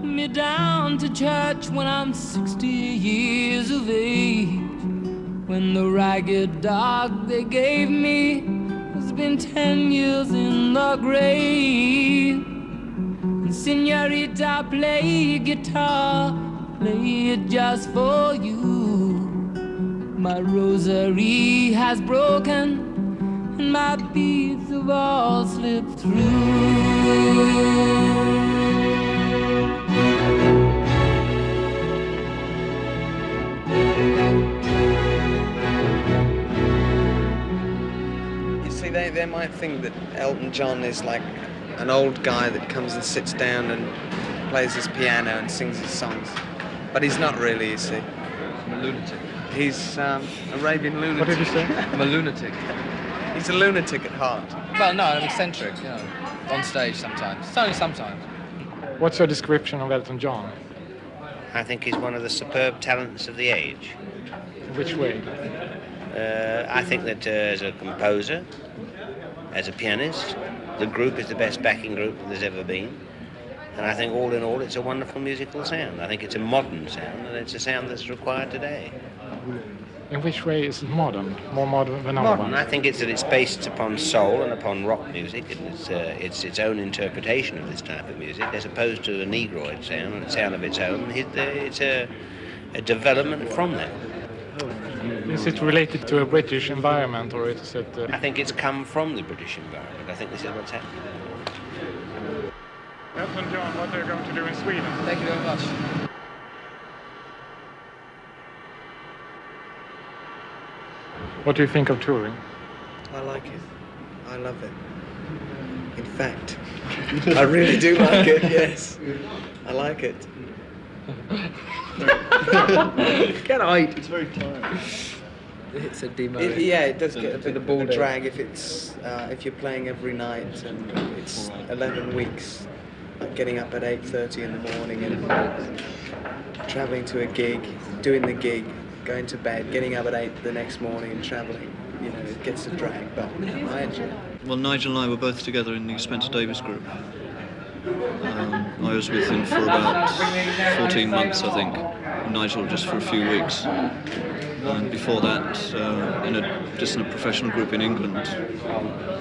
me down to church when I'm 60 years of age. When the ragged dog they gave me has been 10 years in the grave. And señorita, play guitar, play it just for you. My rosary has broken and my beads have all slipped through. They might think that Elton John is like an old guy that comes and sits down and plays his piano and sings his songs. But he's not really, you see. I'm a lunatic. He's a raving lunatic. What did you say? I'm a lunatic. He's a lunatic at heart. Well, no, I'm eccentric, you know, on stage sometimes. It's only sometimes. What's your description of Elton John? I think he's one of the superb talents of the age. In which way? I think that as a composer, as a pianist, the group is the best backing group there's ever been. And I think all in all it's a wonderful musical sound. I think it's a modern sound, and it's a sound that's required today. In which way is it modern? More modern than other Modern, ones? I think it's that it's based upon soul and upon rock music, and it's its own interpretation of this type of music, as opposed to a Negroid sound and a sound of its own. It's a development from that. Is it related to a British environment, or is it... I think it's come from the British environment. I think this is what's happening. Elton John, what are you going to do in Sweden? Thank you very much. What do you think of touring? I like it. I love it. In fact, I really do like it, yes. I like it. Get out. It's very tiring. It's a demo. It does get a bit the of a drag if you're playing every night and it's 11 weeks, like getting up at 8:30 in the morning and travelling to a gig, doing the gig, going to bed, getting up at 8 the next morning and travelling. You know, it gets a drag, but I enjoy it. Well, Nigel and I were both together in the Spencer Davis group. I was with him for about 14 months, I think. Nigel just for a few weeks. And before that, just in a professional group in England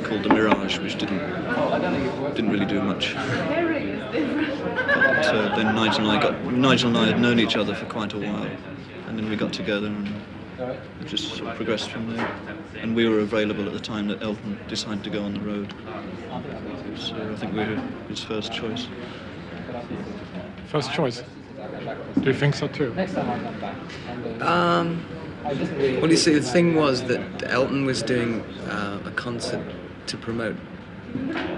called the Mirage, which didn't really do much. But then Nigel and I had known each other for quite a while, and then we got together and it just sort of progressed from there. And we were available at the time that Elton decided to go on the road. So I think we were his first choice. First choice? Do you think so too? Well, you see, the thing was that Elton was doing a concert to promote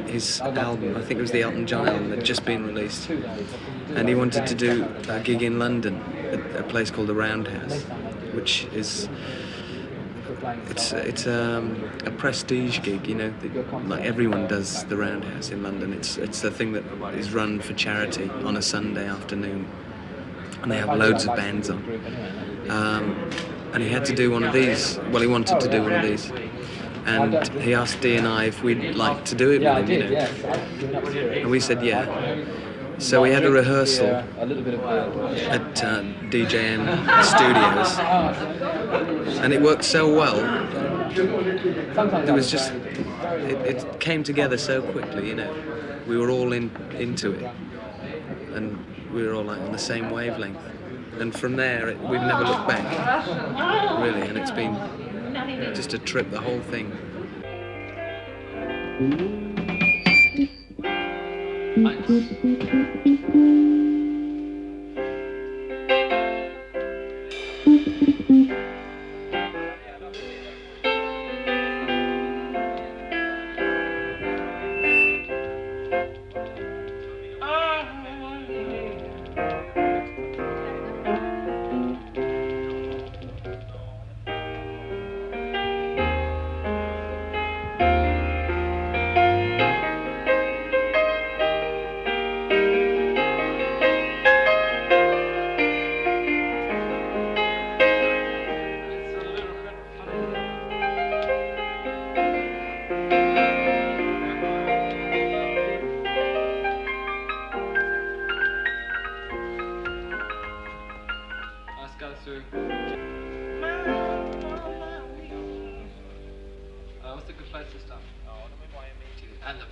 his album. I think it was the Elton John album that had just been released. And he wanted to do a gig in London at a place called the Roundhouse, which is... It's a prestige gig, you know. Like everyone does the Roundhouse in London. It's the thing that is run for charity on a Sunday afternoon, and they have loads of bands on. And he had to do one of these. Well, he wanted to do one of these, and he asked Dee and I if we'd like to do it with him, you know. And we said yeah. So we had a rehearsal at DJM Studios, and it worked so well. It was just, it came together so quickly, you know. We were all into it, and we were all like on the same wavelength. And from there, we've never looked back, really. And it's been just a trip, the whole thing. to... what's the good place to start? And the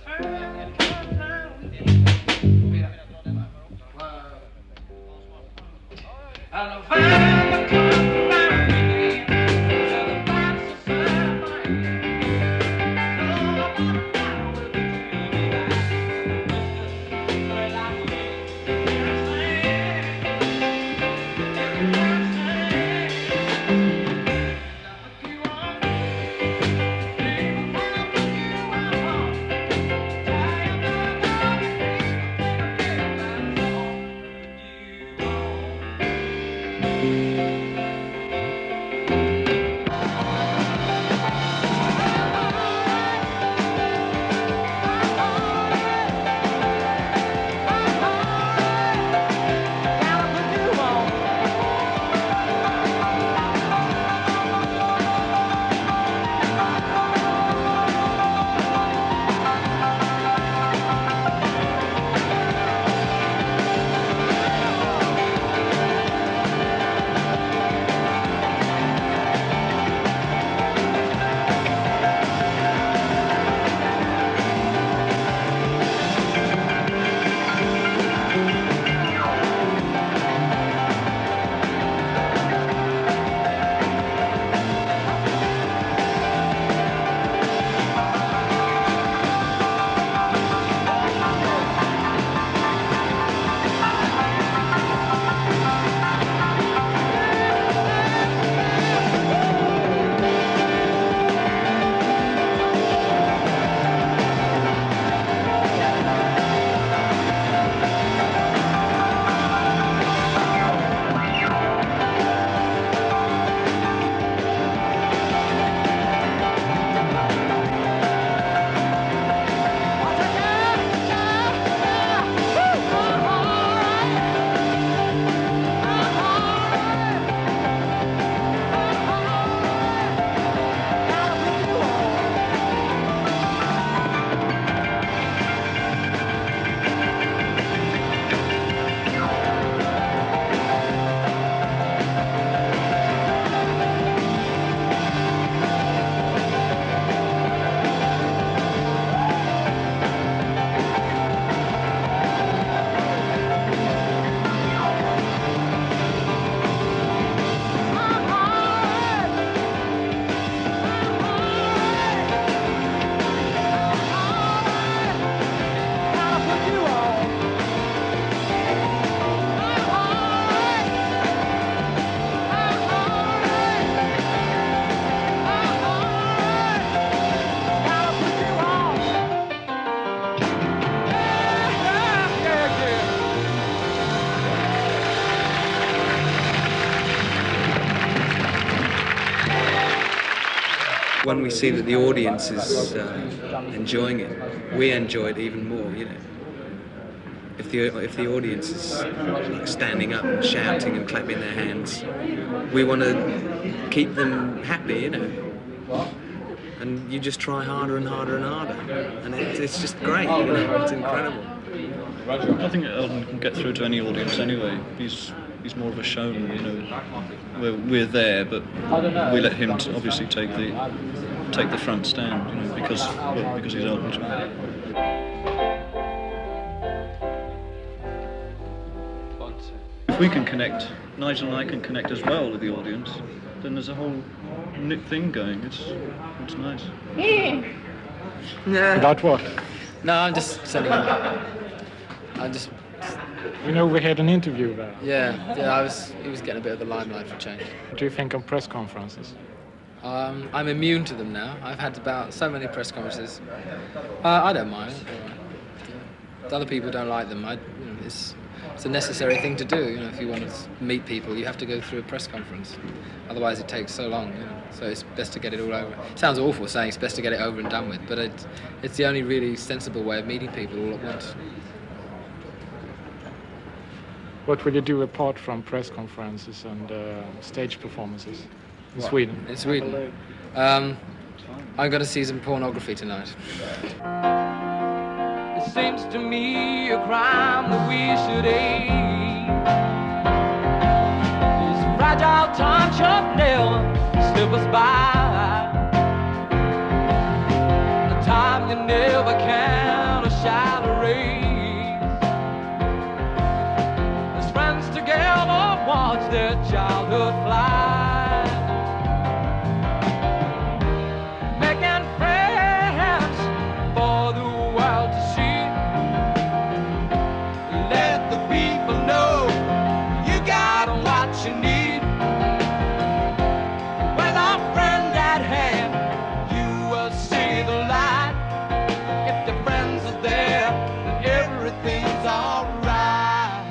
when we see that the audience is enjoying it, we enjoy it even more, you know. If the audience is like standing up and shouting and clapping their hands, we want to keep them happy, you know. And you just try harder and harder and harder, and it's just great, you know. It's incredible. I think Elton can get through to any audience anyway. He's more of a showman, you know. We're there, but we let him obviously take the front stand, you know, because he's Elton John. If we can connect, Nigel and I can connect as well with the audience, then there's a whole thing going. It's nice. About what? No, I'm just sending him. I'm just... You know, we had an interview there. Yeah, he was getting a bit of the limelight for change. What do you think of press conferences? I'm immune to them now. I've had about so many press conferences. I don't mind. Other people don't like them. It's a necessary thing to do. You know, if you want to meet people, you have to go through a press conference. Otherwise, it takes so long. You know? So it's best to get it all over. It sounds awful saying it's best to get it over and done with, but it's the only really sensible way of meeting people all at once. What will you do apart from press conferences and stage performances in Sweden? In Sweden? I'm going to see some pornography tonight. It seems to me a crime that we should aid. This fragile slip us by. A time you never can, a shadow race. As friends together watch their childhood fly. Making friends for the world to see. Let the people know you got what you need. With a friend at hand, you will see the light. If the friends are there, then everything's alright.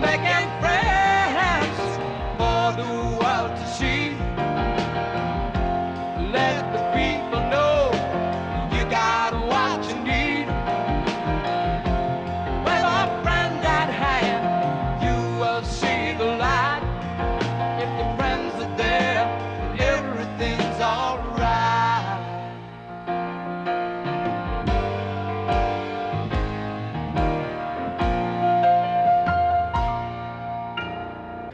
Making friends for the world to see. Let the people know you got what you need. With a friend at hand, you will see the light. If your friends are there, everything's alright.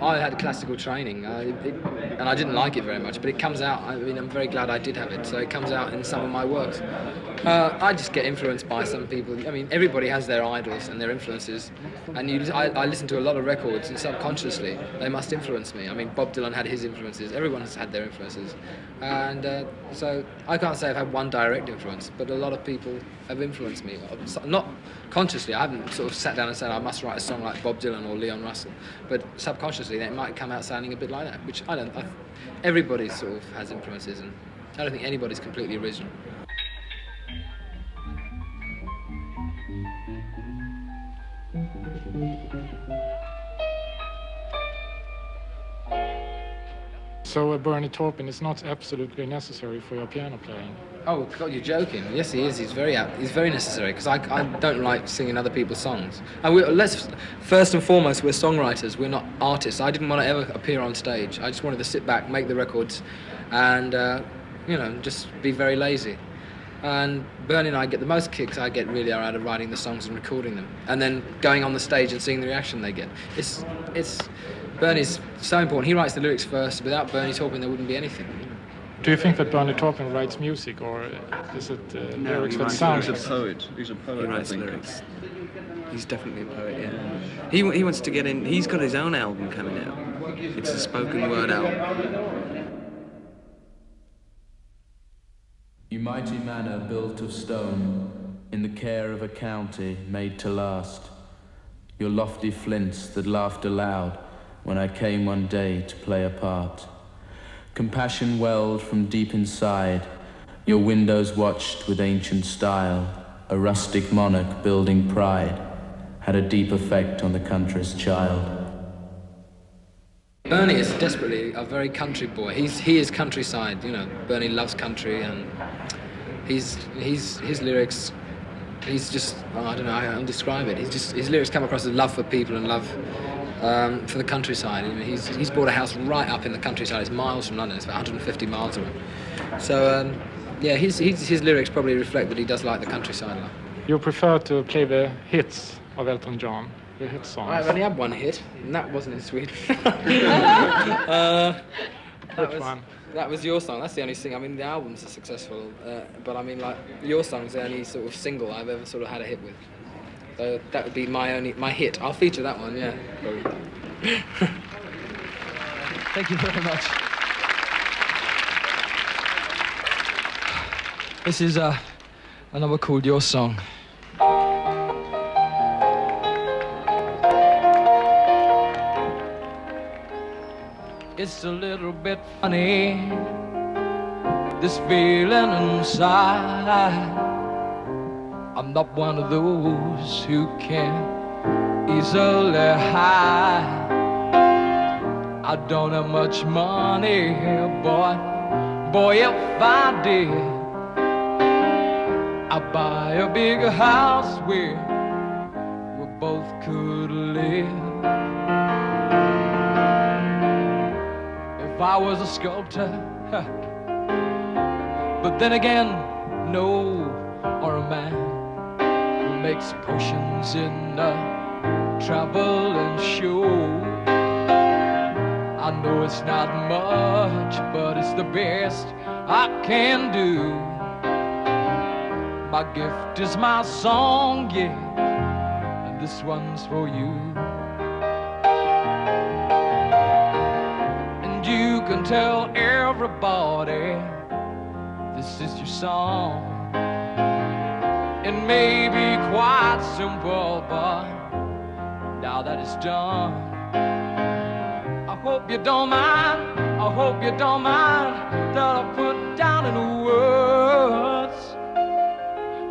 I had classical training, and I didn't like it very much, but it comes out. I mean, I'm very glad I did have it, so it comes out in some of my works. I just get influenced by some people. I mean, everybody has their idols and their influences, and I listen to a lot of records, and subconsciously they must influence me. I mean, Bob Dylan had his influences. Everyone has had their influences, and so I can't say I've had one direct influence, but a lot of people have influenced me. Not consciously, I haven't sort of sat down and said I must write a song like Bob Dylan or Leon Russell, but subconsciously it might come out sounding a bit like that, which everybody sort of has influences, and I don't think anybody's completely original. So Bernie Taupin is not absolutely necessary for your piano playing. Oh God, you're joking? Yes, he is. He's very necessary, because I don't like singing other people's songs. And first and foremost, we're songwriters. We're not artists. I didn't want to ever appear on stage. I just wanted to sit back, make the records, and just be very lazy. And Bernie and I get the most kicks I get really are out of writing the songs and recording them, and then going on the stage and seeing the reaction they get. Bernie's so important. He writes the lyrics first. Without Bernie Taupin, there wouldn't be anything. Do you think that Bernie Taupin writes music, or is it lyrics that sound? He's a poet. He's a poet. He writes I think. lyrics. He's definitely a poet, yeah. He wants to get in. He's got his own album coming out. It's a spoken word album. You mighty manor built of stone, in the care of a county made to last. Your lofty flints that laughed aloud when I came one day to play a part. Compassion welled from deep inside, your windows watched with ancient style. A rustic monarch building pride had a deep effect on the country's child. Bernie is desperately a very country boy. He is countryside, Bernie loves country, and his lyrics, he's just, I don't know how to describe it. His lyrics come across as love for people and love for the countryside. He's bought a house right up in the countryside. It's miles from London. It's about 150 miles away. So his lyrics probably reflect that he does like the countryside a lot. You prefer to play the hits of Elton John, the hit songs? I've only had one hit, and that wasn't in Sweden. Which one? That was Your Song. That's the only thing. I mean, the albums are successful, but I mean, like, Your Song's the only sort of single I've ever sort of had a hit with. So that would be my hit. I'll feature that one, yeah. Thank you very much. This is a number called Your Song. It's a little bit funny, this feeling inside. I'm not one of those who can easily hide. I don't have much money, boy, if I did, I'd buy a bigger house where we both could live. If I was a sculptor, but then again, no, or a man who makes potions in a traveling show. I know it's not much, but it's the best I can do. My gift is my song, yeah, and this one's for you. And you can tell everybody this is your song. It may be quite simple, but now that it's done, I hope you don't mind, I hope you don't mind that I put down in the words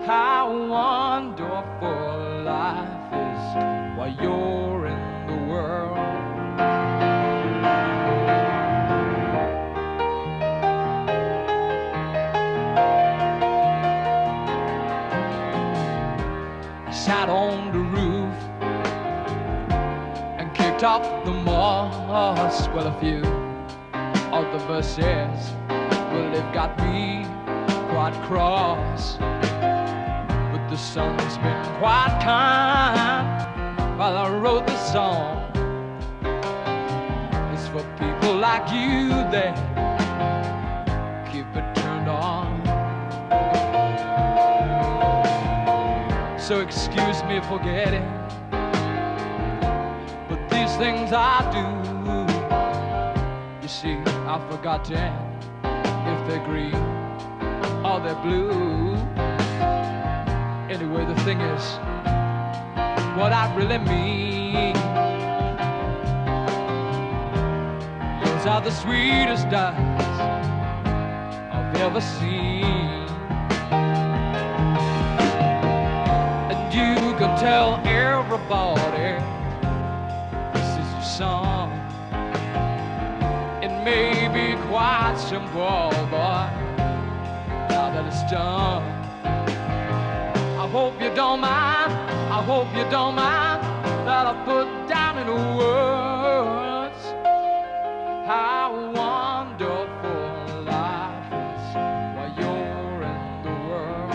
how wonderful life is while you're in the world. I sat on the roof and kicked off the moss. Well, a few of the verses, well, they've got me quite cross. But the sun's been quite kind while I wrote this song. It's for people like you that keep it turned on. So excuse me for forgetting, but these things I do, you see, I've forgotten if they're green or they're blue. Anyway, the thing is, what I really mean, yours are the sweetest eyes I've ever seen. And you can tell everybody this is your song. It may be quite simple, but now that it's done, I hope you don't mind, I hope you don't mind that I put down in the words how wonderful life is while you're in the world.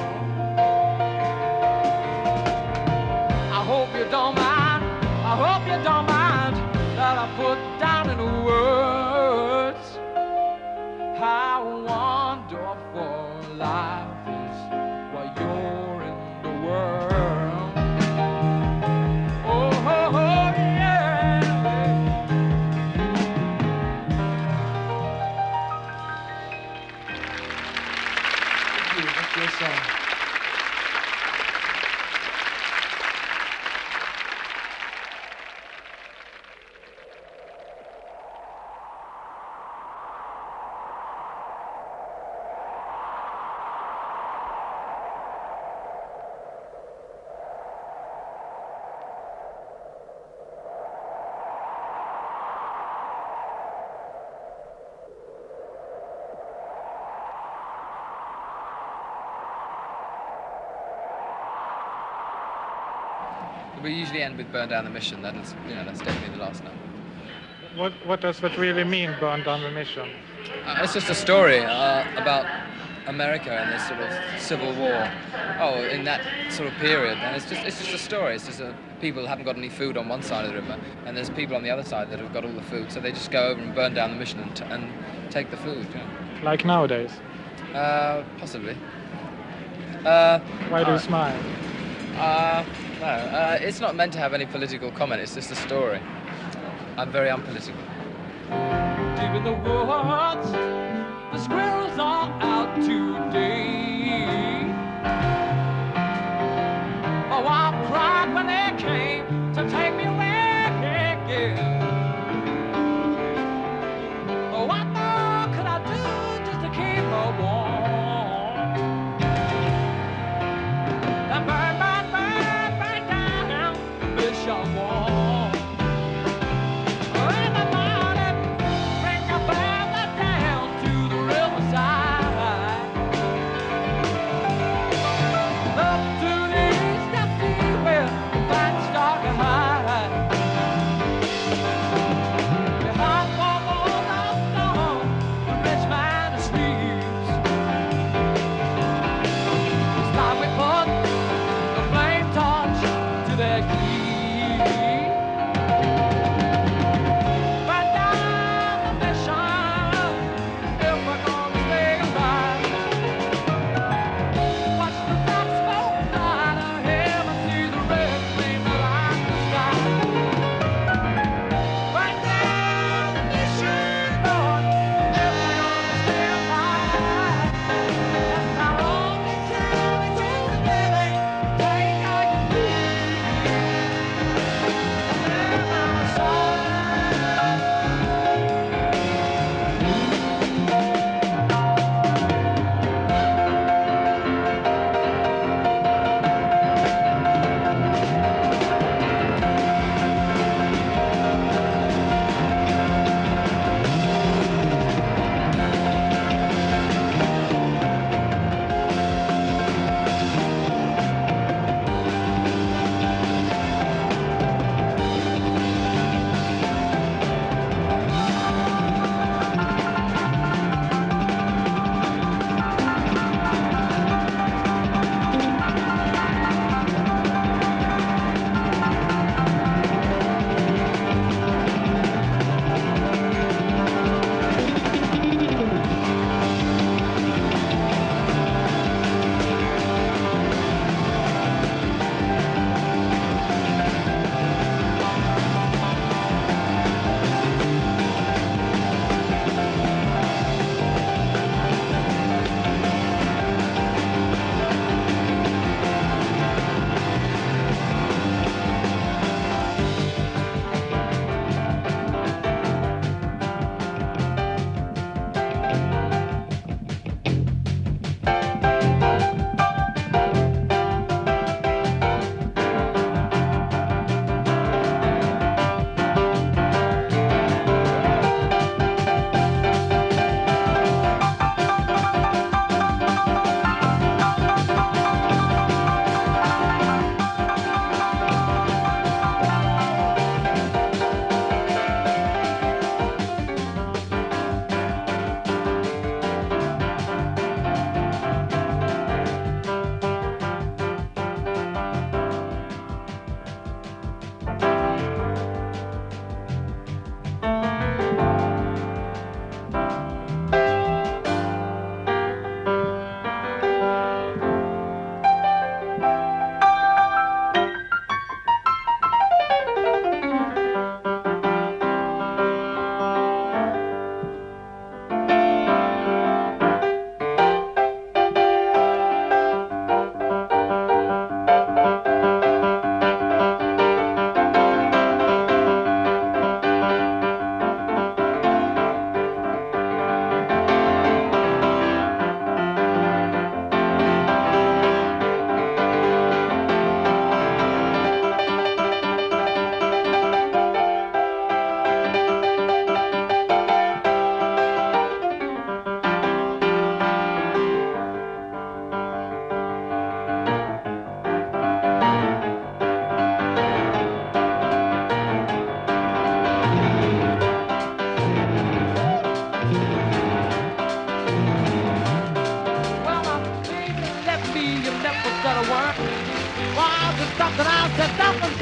I hope you don't mind, I hope you don't mind that I put down in the words how wonderful life is while you're in the world. Oh, oh, oh, yeah. Thank you. That's your song. We usually end with Burn Down the Mission. That is, you know, that's definitely the last number. What does that really mean, burn down the mission? It's just a story about America and this sort of civil war. Oh, in that sort of period, and it's just a story. It's just people haven't got any food on one side of the river, and there's people on the other side that have got all the food. So they just go over and burn down the mission and take the food. You know? Like nowadays? Possibly. Why do you smile? No, it's not meant to have any political comment. It's just a story. I'm very unpolitical. Deep in the woods, the squirrels are out today. Oh, I cried when they came to take me away. Oh, what more could I do just to keep her warm? That burn down the mission wall. In the morning, bring your family down to the riverside. Up to the east, I see where the fight started to hide. Behind four walls of stone, the rich man sleeps. It's time we put the flame torch to their keys.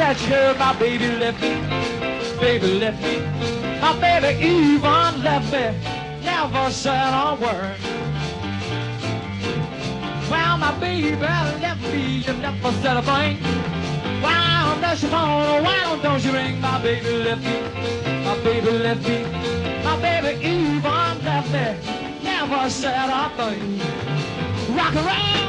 that shirt, my baby left me. Baby left me. My baby even left me. Never said a word. Well, my baby left me. You never said a thing. Why don't you phone? Why don't you ring? My baby left me. My baby left me. My baby even left me. Never said a thing. Rock around.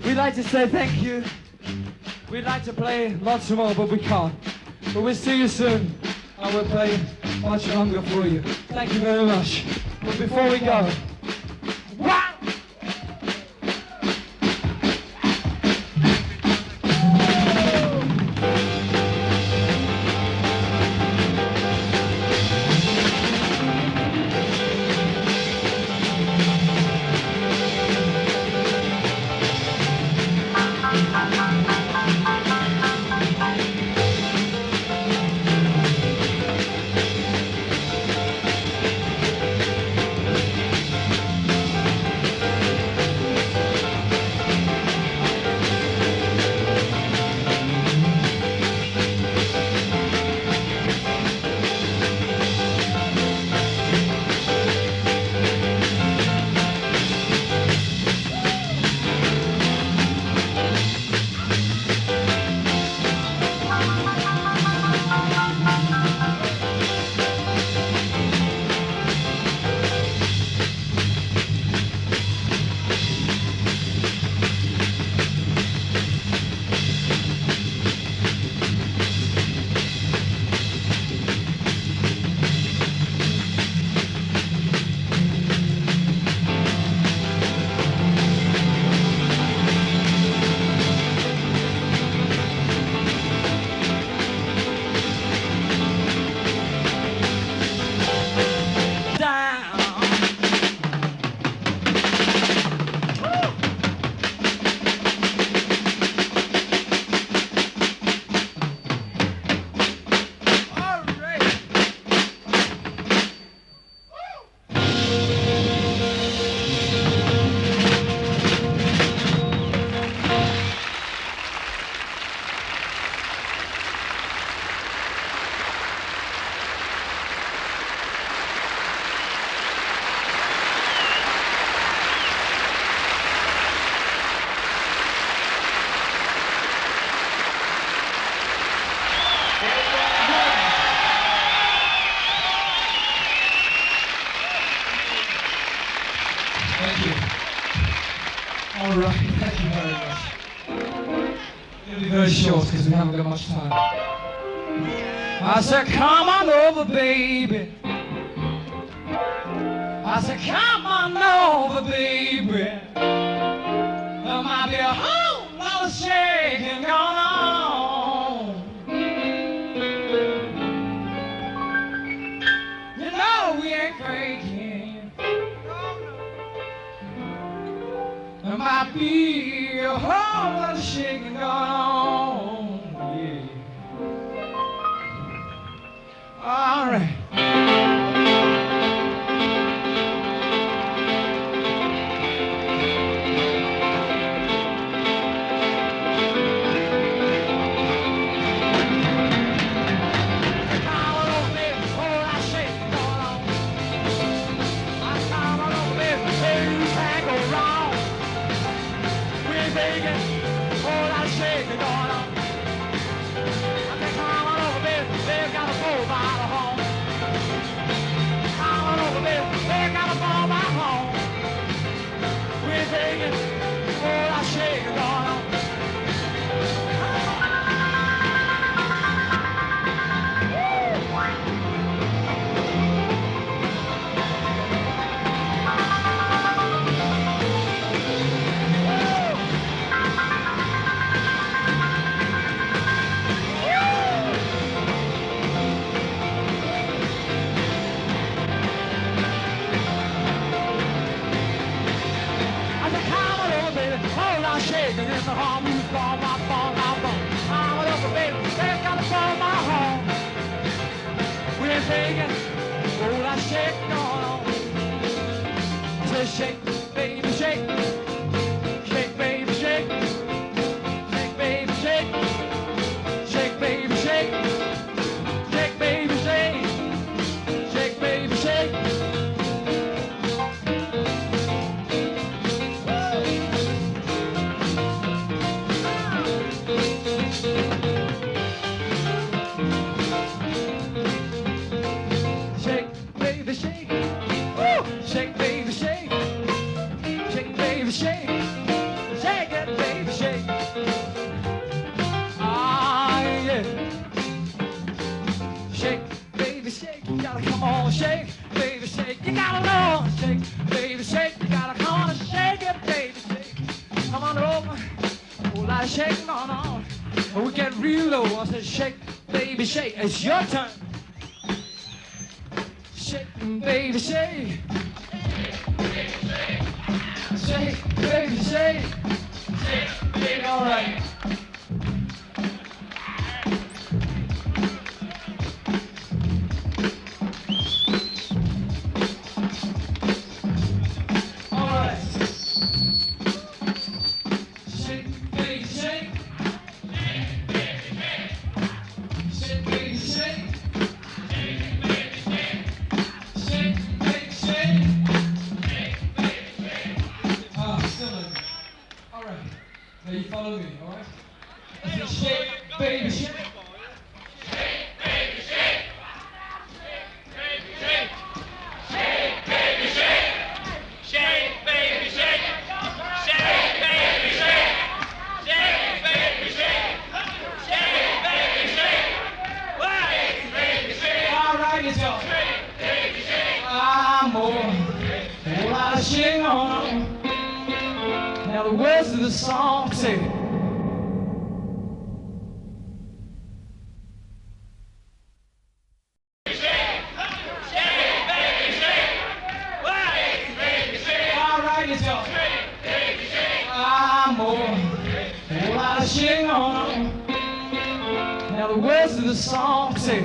We'd like to say thank you. We'd like to play lots more, but we can't. But we'll see you soon, and we'll play much longer for you. Thank you very much. But before we go, Thank you. All right, thank you very much. It'll be very short because we haven't got much time. I said, come on over, baby. I said, come on over, baby. be a whole lot of shaking going on. You know we ain't faking. There might be a whole lot of shaking going on. Yeah. All right. Shake, baby, shake. Shake, baby, shake. Shake, baby, shake. Shake, baby, shake. Shake, baby, shake. Shake, baby, shake. Shake, baby, shake. Woo! Shake, baby, shake. Shake, baby, shake. Shake it, baby, shake. Ah, yeah. Shake, baby, shake. You gotta come on, shake, baby, shake. You gotta know, shake, baby, shake. You gotta come on and shake it, baby, shake. Come on over. Oh, lot of shaking on on. When we get real low, I said, shake, baby, shake. It's your turn. Shake, baby, shake. Shake, baby, shake. Shake, baby, all right. All right. Shake, baby, shake. Shake, baby, shake. Shake, baby, shake. All right. Now you follow me, all right? I said shake, baby, shake. Shake, baby, shake. Shake, baby, shake. Shake, baby, shake. Shake, baby, shake. Shake, baby, shake. Shake, baby, shake. Shake, baby, shake. All right, it's all. Shake, baby, shake. I'm more. A lot of shit on. Now the words of the song say, shake, shake, baby, shake. Shake, baby, shake. All right, it's all. Shake, baby, shake. I'm more. A lot of shit on. Now the words of the song say,